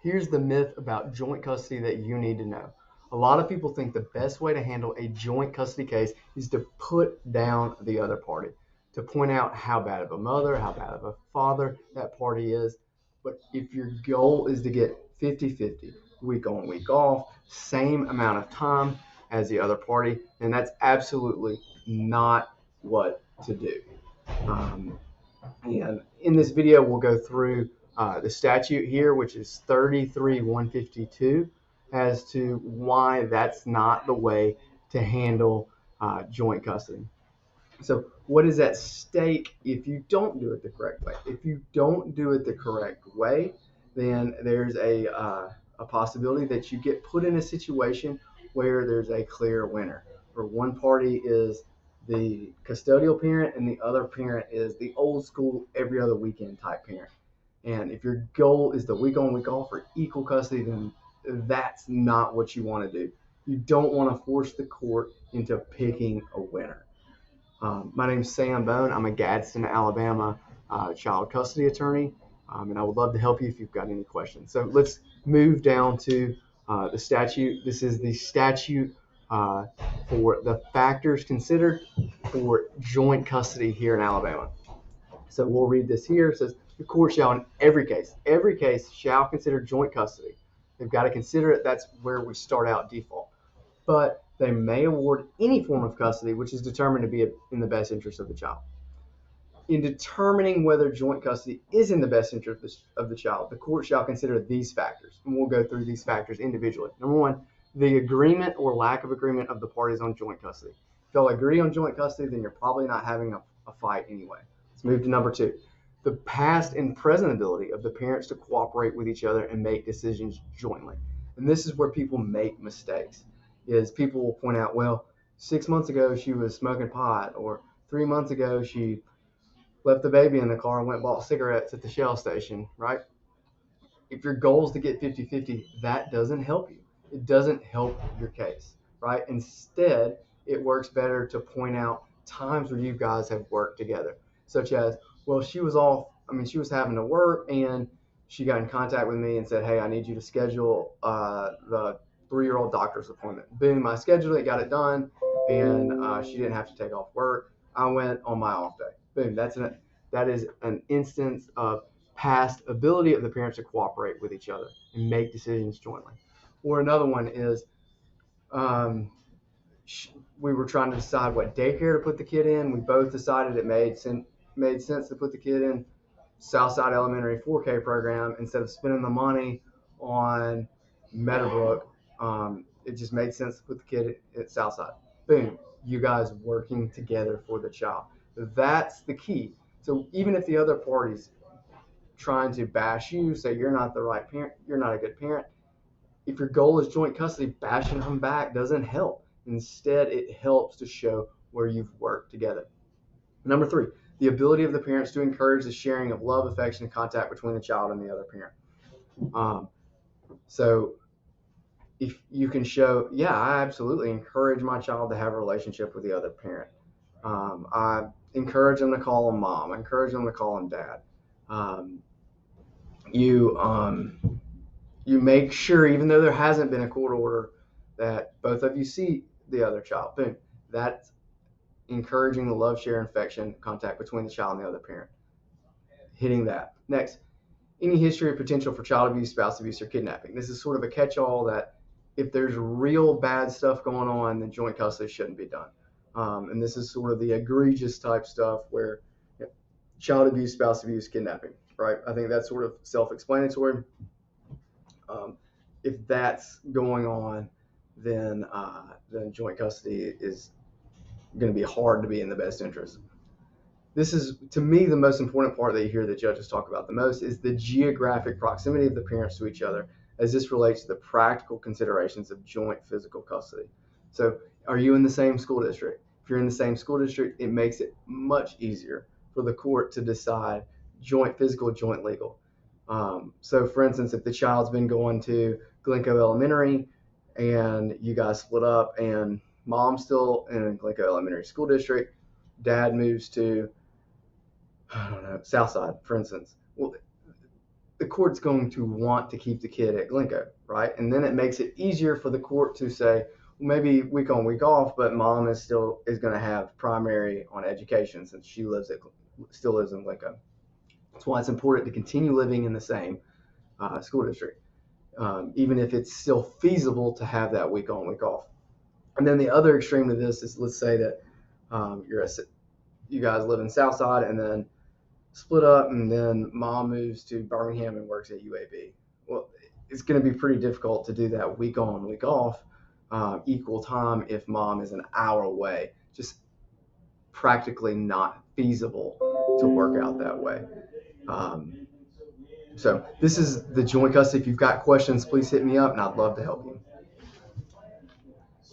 Here's the myth about joint custody that you need to know. A lot of people think the best way to handle a joint custody case is to put down the other party, to point out how bad of a mother, how bad of a father that party is. But if your goal is to get 50-50, week on, week off, same amount of time as the other party, then that's absolutely not what to do. Um, and in this video, we'll go through the statute here, which is 33-152, as to why that's not the way to handle joint custody. So what is at stake if you don't do it the correct way? If you don't do it the correct way, then there's a possibility that you get put in a situation where there's a clear winner, where one party is the custodial parent and the other parent is the old school every other weekend type parent. And if your goal is the week on, week off for equal custody, then that's not what you want to do. You don't want to force the court into picking a winner. My name is Sam Bone. I'm a Gadsden, Alabama child custody attorney, and I would love to help you if you've got any questions. So let's move down to the statute. This is the statute for the factors considered for joint custody here in Alabama. So we'll read this here. It says, the court shall in every case shall consider joint custody. They've got to consider it. That's where we start out default. But they may award any form of custody which is determined to be in the best interest of the child. In determining whether joint custody is in the best interest of the child, the court shall consider these factors, and we'll go through these factors individually. Number one, the agreement or lack of agreement of the parties on joint custody. If y'all agree on joint custody, then you're probably not having a fight anyway. Let's move to number two. The past and present ability of the parents to cooperate with each other and make decisions jointly. And this is where people make mistakes. Is people will point out, well, 6 months ago she was smoking pot, or 3 months ago she left the baby in the car and went and bought cigarettes at the Shell station, right? If your goal is to get 50-50, that doesn't help you. It doesn't help your case, right? Instead, it works better to point out times where you guys have worked together, such as, well, she was having to work and she got in contact with me and said, hey, I need you to schedule the 3-year-old doctor's appointment. Boom, I scheduled it, got it done, and she didn't have to take off work. I went on my off day. Boom, that is an instance of past ability of the parents to cooperate with each other and make decisions jointly. Or another one is we were trying to decide what daycare to put the kid in. We both decided it made sense to put the kid in Southside Elementary 4K program instead of spending the money on Meadowbrook. It just made sense to put the kid at Southside. Boom, you guys working together for the child. That's the key. So even if the other party's trying to bash you, say you're not the right parent, you're not a good parent, if your goal is joint custody, bashing them back doesn't help. Instead, it helps to show where you've worked together. Number three, the ability of the parents to encourage the sharing of love, affection, and contact between the child and the other parent. So if you can show, yeah, I absolutely encourage my child to have a relationship with the other parent. I encourage them to call them mom. I encourage them to call them dad. You make sure, even though there hasn't been a court order, that both of you see the other child. Boom. That's encouraging the love, share, and affection contact between the child and the other parent. Hitting that. Next, any history or potential for child abuse, spouse abuse, or kidnapping. This is sort of a catch-all that if there's real bad stuff going on, then joint custody shouldn't be done. And this is sort of the egregious type stuff where child abuse, spouse abuse, kidnapping, right? I think that's sort of self-explanatory. If that's going on, then joint custody is going to be hard to be in the best interest. This is, to me, the most important part that you hear the judges talk about the most is the geographic proximity of the parents to each other, as this relates to the practical considerations of joint physical custody. So are you in the same school district? If you're in the same school district, it makes it much easier for the court to decide joint physical, joint legal. So for instance, if the child's been going to Glencoe Elementary and you guys split up and mom's still in Glencoe Elementary School District, dad moves to, I don't know, Southside, for instance. Well, the court's going to want to keep the kid at Glencoe, right? And then it makes it easier for the court to say, well, maybe week on, week off, but mom is going to have primary on education since she still lives in Glencoe. That's why it's important to continue living in the same school district, even if it's still feasible to have that week on, week off. And then the other extreme to this is, let's say that you guys live in Southside and then split up, and then mom moves to Birmingham and works at UAB. Well, it's going to be pretty difficult to do that week on, week off, equal time if mom is an hour away. Just practically not feasible to work out that way. So this is the joint custody. If you've got questions, please hit me up, and I'd love to help you.